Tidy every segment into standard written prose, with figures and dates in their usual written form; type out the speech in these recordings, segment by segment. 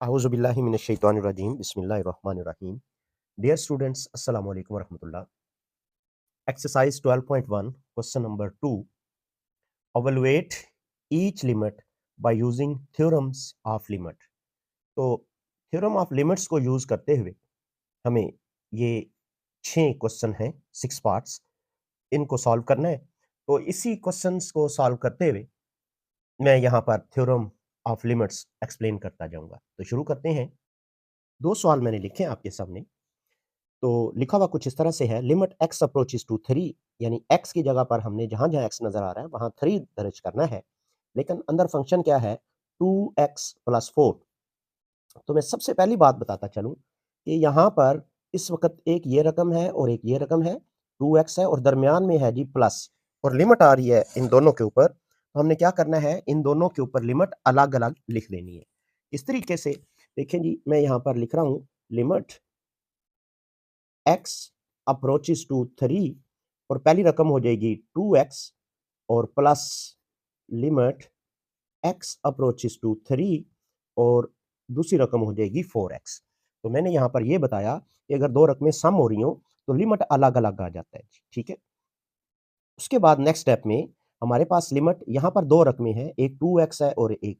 A'udzubillahi minasyaitonirrajim. Bismillahirrahmanirrahim. Dear students, Assalamu alaikum warahmatullah. Exercise 12.1, question number 2. Evaluate each limit by using theorems of limit. तो theorem of limits को use करते हुए हमें ये 6 question हैं, 6 parts, इनको solve करना है। तो इसी क्वेश्चंस को सॉल्व करते हुए मैं यहाँ पर थ्योरम ऑफ लिमिट्स एक्सप्लेन करता जाऊंगा। तो शुरू करते हैं। 2 सवाल मैंने लिखे हैं आपके सामने। तो लिखा हुआ कुछ इस तरह से है, लिमिट x अप्रोचेस टू 3, यानी x की जगह पर हमने जहां जहां x नजर आ रहा है वहां 3 दर्ज करना है, लेकिन अंदर फंक्शन क्या है 2x प्लस 4। तो मैं सबसे पहली बात बताता चलूं कि यहाँ पर इस वक्त एक ये रकम है और एक ये रकम है, 2x है और दरमियान में है जी प्लस, और लिमिट आ रही है इन दोनों के ऊपर। तो हमने क्या करना है, इन दोनों के ऊपर लिमिट अलग अलग लिख देनी है। इस तरीके से देखें जी, मैं यहाँ पर लिख रहा हूँ लिमिट x अप्रोचेस टू 3, और पहली रकम हो जाएगी 2x और plus limit x approaches to 3 और दूसरी रकम हो जाएगी 4x। तो मैंने यहाँ पर ये बताया कि अगर दो रकमें सम हो रही हो तो लिमिट अलग अलग आ जाता है, ठीक है। उसके बाद नेक्स्ट स्टेप में हमारे पास लिमिट, यहाँ पर दो रकमें हैं, एक 2x है और एक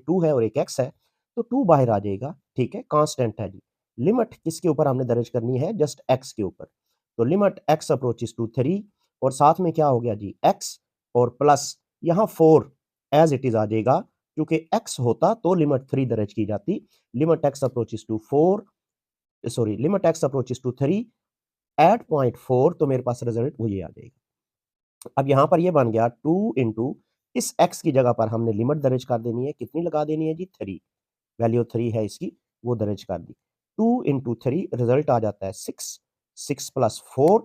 2 है और एक x है, तो 2 बाहर आ जाएगा, ठीक है, कांस्टेंट है जी। लिमिट किसके ऊपर हमने दर्ज करनी है, जस्ट x के ऊपर। तो लिमिट x अप्रोचेस टू 3 और साथ में क्या हो गया जी x और प्लस यहाँ 4 एज इट इज आ जाएगा, क्योंकि x होता तो लिमिट 3 दर्ज की जाती। Limit x approaches to 4, sorry, limit x approaches to 3 at point 4, तो मेरे पास रिजल्ट वो ये आ जाएगा। अब यहाँ पर ये बन गया 2 इंटू इस x की जगह पर हमने लिमिट दर्ज कर देनी है, कितनी लगा देनी है जी 3, वैल्यू 3 है इसकी, वो दर्ज कर दी। 2 इंटू 3 रिजल्ट आ जाता है 6, 6 प्लस 4,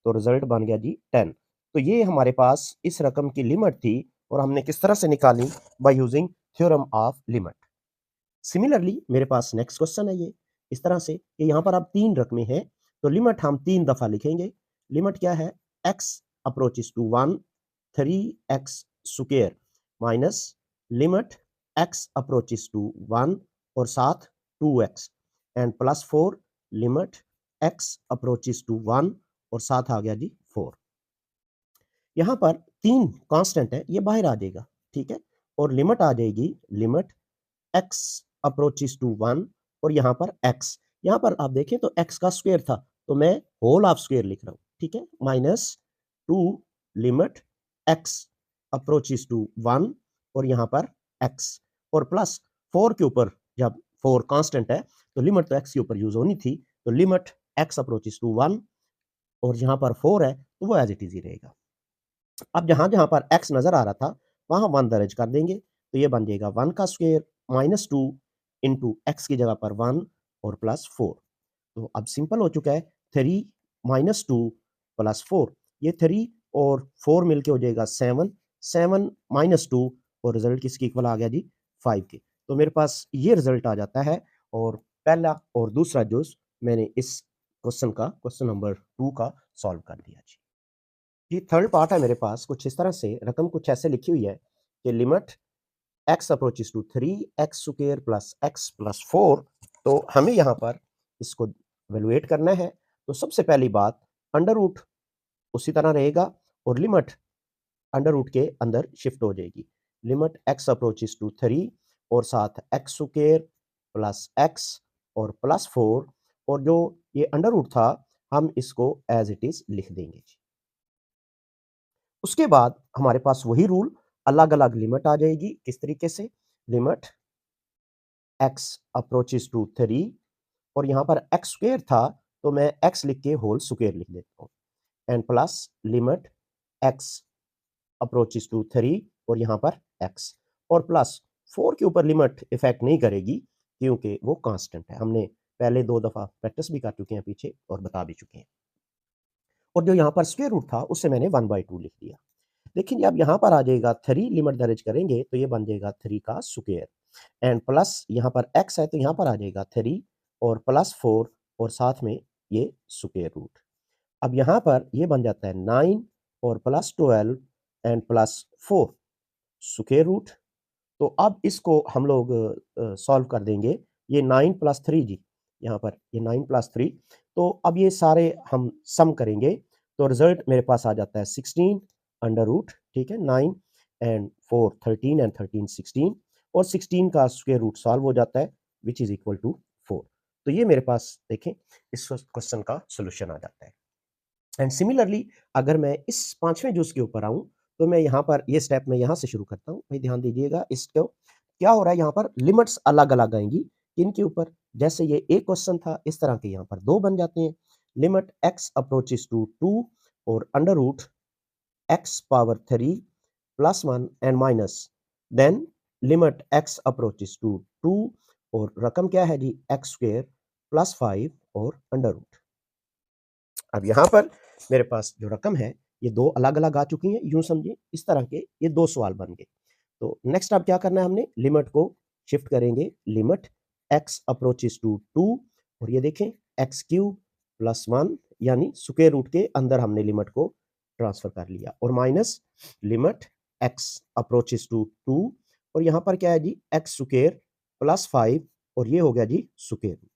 तो रिजल्ट बन गया जी 10। तो ये हमारे पास इस रकम की लिमिट थी और हमने किस तरह से निकाली, by using theorem of limit. Similarly मेरे पास नेक्स्ट क्वेश्चन है ये इस तरह से कि यहाँ पर अब 3 रकमें हैं, तो लिमिट हम 3 दफा लिखेंगे। लिमिट क्या है, x approaches to 1 3x square minus limit x approaches to 1 और साथ 2x and plus 4 limit x approaches to 1 और साथ आ गया जी 4। यहाँ पर 3 कांस्टेंट है, ये बाहर आ जाएगा, ठीक है, और लिमिट आ जाएगी लिमिट x अप्रोचेस टू 1 और यहाँ पर x, यहाँ पर आप देखें तो x का स्क्वायर था तो मैं होल ऑफ स्क्वायर लिख रहा हूँ, ठीक है, minus 2 limit x approaches to 1 और यहाँ पर x और प्लस 4 के ऊपर, जब 4 कांस्टेंट है तो लिमिट तो x के ऊपर यूज होनी थी, तो लिमिट x अप्रोचेस टू 1 और यहाँ पर 4 है तो वो एज इट इज ही रहेगा। अब जहां जहां पर x नजर आ रहा था वहां 1 दर्ज कर देंगे, तो ये बन जाएगा 1 का स्क्वायर माइनस 2 इंटू एक्स की जगह पर 1 और प्लस 4। तो अब सिंपल हो चुका है, 3 माइनस 2 प्लस 4, ये 3 और 4 मिलके हो जाएगा 7, 7 माइनस 2 और रिजल्ट किसके इक्वल आ गया जी 5 के। तो मेरे पास ये रिजल्ट आ जाता है, और पहला और दूसरा जो मैंने इस क्वेश्चन का, क्वेश्चन नंबर 2 का सॉल्व कर दिया जी। ये थर्ड पार्ट है मेरे पास कुछ इस तरह से, रकम कुछ ऐसे लिखी हुई है कि limit x approaches to 3x square plus x plus 4। तो हमें यहाँ पर इसको वैल्यूएट करना है। तो सबसे पहली बात, अंडर रूट उसी तरह रहेगा और लिमिट अंडर रूट के अंदर शिफ्ट हो जाएगी। लिमिट x अप्रोचेस टू 3 और साथ x स्क्वायर प्लस x और प्लस 4, और जो ये अंडर रूट था हम इसको एज इट इज लिख देंगे। उसके बाद हमारे पास वही रूल, अलग अलग लिमिट आ जाएगी, किस तरीके से, लिमिट x अप्रोचेस टू 3 और यहाँ पर x स्क्वायर था तो मैं x लिख के होल स्क्वायर लिख देता हूँ, and plus limit x approaches to 3 और यहाँ पर x और प्लस 4 के ऊपर लिमिट इफेक्ट नहीं करेगी क्योंकि वो कांस्टेंट है, हमने पहले 2 दफा प्रैक्टिस भी कर चुके हैं पीछे और बता भी चुके हैं। और जो यहाँ पर स्क्वायर रूट था उससे मैंने 1/2 लिख दिया। देखिए अब यहाँ पर आ जाएगा 3, लिमिट दर्ज करेंगे तो ये बन जाएगा 3 का स्क्वायर एंड प्लस यहाँ पर x है तो यहाँ पर आ जाएगा 3 और प्लस 4 और साथ में ये स्क्वायर रूट। अब यहाँ पर ये बन जाता है 9 और plus 12 and plus 4 square root. तो अब इसको हम लोग सॉल्व कर देंगे, ये 9 प्लस 3 जी, यहाँ पर ये 9 प्लस 3। तो अब ये सारे हम सम करेंगे तो रिजल्ट मेरे पास आ जाता है 16 अंडर रूट, ठीक है, 9 एंड 4 13 एंड 13 16, और 16 का स्क्वायर रूट सॉल्व हो जाता है विच इज इक्वल टू 4। तो ये मेरे पास देखें इस क्वेश्चन का सोल्यूशन आ जाता है। एंड सिमिलरली अगर मैं इस पांचवें जूस के ऊपर आऊं तो मैं यहाँ पर ये स्टेप मैं यहाँ से शुरू करता हूँ, भाई ध्यान दीजिएगा। इसको क्या हो रहा है, यहाँ पर लिमिट्स अलग अलग आएंगी इनके ऊपर। जैसे ये एक क्वेश्चन था, इस तरह के यहाँ पर दो बन जाते हैं। लिमिट एक्स अप्रोचेस टू 2 और under root x power 3 plus 1 and minus, then limit x approaches to 2 और रकम क्या है जी, एक्स स्क्वायर प्लस 5 और अंडर रूट। अब यहाँ पर मेरे पास जो रकम है ये दो अलग अलग आ चुकी हैं, यूं समझिए इस तरह के ये दो सवाल बन गए। तो नेक्स्ट अब क्या करना है, हमने लिमिट को शिफ्ट करेंगे, लिमिट एक्स अप्रोचेस टू 2 और ये देखें एक्स क्यूब प्लस 1 यानी स्क्वायर रूट के अंदर हमने लिमिट को ट्रांसफर कर लिया, और minus limit x approaches to 2 और यहाँ पर क्या है जी, एक्स स्क्वायर प्लस 5 और ये हो गया जी स्क्वायर रूट।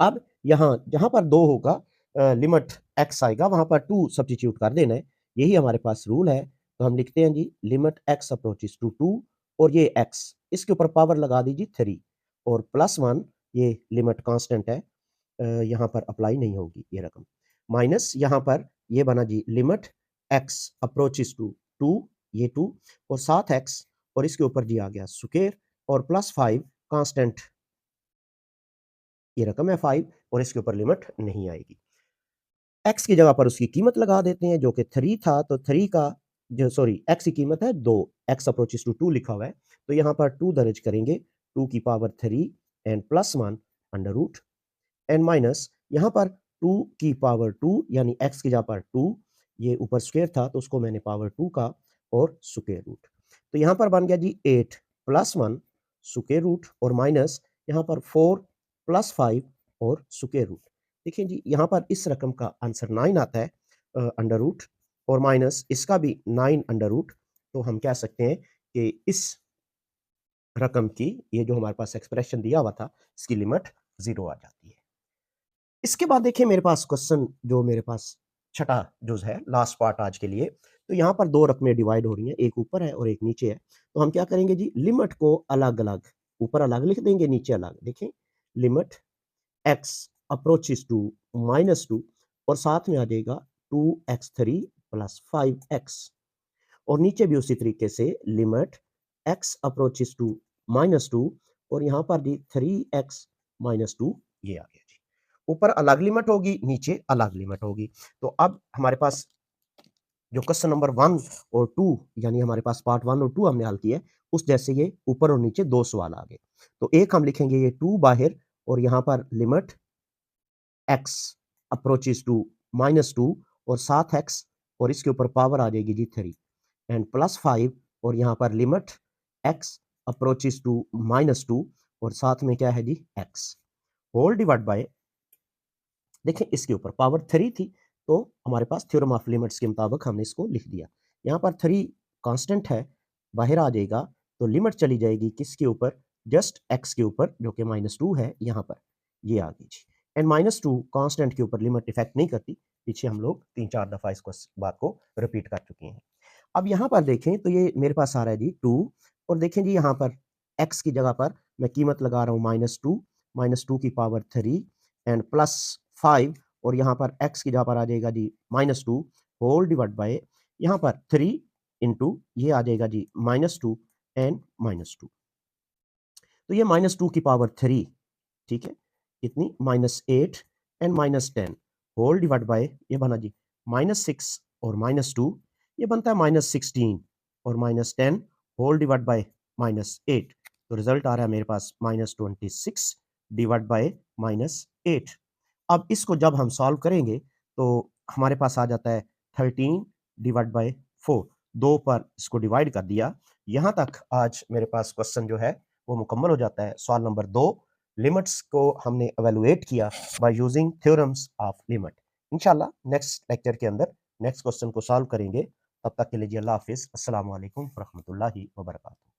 अब यहाँ जहाँ पर 2 होगा लिमिट एक्स आएगा, वहां पर 2 सब्स्टिट्यूट कर देना है, यही हमारे पास रूल है। तो हम लिखते हैं जी लिमिट एक्स अप्रोचेस टू 2 और ये एक्स, इसके ऊपर पावर लगा दीजिए 3 और प्लस 1, ये लिमिट कांस्टेंट है, यहाँ पर अप्लाई नहीं होगी ये रकम, माइनस यहाँ पर ये बना जी लिमिट एक्स अप्रोचेस टू 2, ये 2 और साथ एक्स और इसके ऊपर जी आ गया स्क्वायर और प्लस 5 कांस्टेंट, ये रकम है 5 और इसके ऊपर लिमिट नहीं आएगी। एक्स की जगह पर उसकी कीमत लगा देते हैं जो कि 3 था, तो 3 का जो सॉरी एक्स की कीमत है 2, एक्स अप्रोचेस टू 2 लिखा हुआ है, तो यहाँ पर 2 दर्ज करेंगे, 2 की power 3 and plus 1 under root and minus यहाँ पर 2 की पावर 2 यानी एक्स की जगह पर 2, ये ऊपर स्क्वायर था तो उसको मैंने पावर 2 का और स्क्वायर रूट, तो यहाँ पर बन गया जी 8 प्लस 1 स्क्वायर रूट और माइनस यहाँ पर 4 प्लस 5 और स्क्वायर रूट। देखिए जी यहाँ पर इस रकम का आंसर 9 आता है अंडर रूट और माइनस इसका भी 9 अंडर रूट, तो हम कह सकते हैं कि इस रकम की ये जो हमारे पास एक्सप्रेशन दिया हुआ था इसकी लिमिट 0 आ जाती है। इसके बाद देखिए मेरे पास क्वेश्चन जो मेरे पास छठा जो है लास्ट पार्ट आज के लिए, तो यहाँ पर दो रकमें डिवाइड हो रही हैं, एक ऊपर है और एक नीचे है। तो हम क्या करेंगे जी, लिमिट को अलग अलग, ऊपर अलग लिख देंगे नीचे अलग। देखें लिमिट एक्स अप्रोचेस टू -2 और साथ में आ जाएगा 2x3 प्लस 5x और नीचे भी उसी तरीके से लिमिट x अप्रोचेस टू -2 और यहाँ पर जी 3x -2, ये आ गया जी। ऊपर अलग लिमिट होगी, नीचे अलग लिमिट होगी। तो अब हमारे पास जो क्वेश्चन नंबर 1 और 2 यानी हमारे पास पार्ट 1 और 2 हमने हल किया है, उस जैसे ये ऊपर और नीचे दो सवाल आ गए। तो एक हम लिखेंगे ये 2 बाहर और यहाँ पर लिमिट x अप्रोचेस टू -2 और साथ x और इसके ऊपर पावर आ जाएगी जी 3 एंड प्लस 5 और यहाँ पर लिमिट x अप्रोचेस टू -2 और साथ में क्या है जी x होल डिवाइड बाय, देखें इसके ऊपर पावर 3 थी तो हमारे पास थ्योरम ऑफ लिमिट्स के मुताबिक हमने इसको लिख दिया। यहाँ पर 3 कांस्टेंट है, बाहर आ जाएगा तो लिमिट चली जाएगी किसके ऊपर, जस्ट x के ऊपर जो कि -2 है, यहाँ पर ये आ गई जी। एंड -2 कांस्टेंट के ऊपर लिमिट इफेक्ट नहीं करती, पीछे हम लोग 3-4 दफा इस बात को रिपीट कर चुके हैं। अब यहाँ पर देखें तो ये मेरे पास आ रहा है जी 2 और देखें जी यहाँ पर x की जगह पर मैं कीमत लगा रहा हूँ -2 की पावर 3 एंड प्लस 5 और यहाँ पर x की जगह पर आ जाएगा जी -2 होल डिवाइड बाय यहाँ पर 3 इंटू ये आ जाएगा जी -2 एंड -2, तो ये -2 की पावर 3, ठीक है, कितनी -8 एंड -10 होल डिवाइड बाय ये बना जी -6 और -2, ये बनता है -16 और -10 होल डिवाइड बाय -8, तो रिजल्ट आ रहा है मेरे पास -26 डिवाइड बाय -8। अब इसको जब हम सॉल्व करेंगे तो हमारे पास आ जाता है 13 डिवाइड बाय 4, 2 पर इसको डिवाइड कर दिया। यहाँ तक आज मेरे पास क्वेश्चन जो है वो मुकम्मल हो जाता है। सवाल नंबर 2, लिमिट्स को हमने एवेलुएट किया by using theorems of limit. इंशाल्लाह नेक्स्ट लेक्चर के अंदर नेक्स्ट क्वेश्चन को सॉल्व करेंगे। तब तक के लिए जी अल्लाह हाफिज़, अस्सलाम वालेकुम रहमतुल्लाहि व बरकातहू।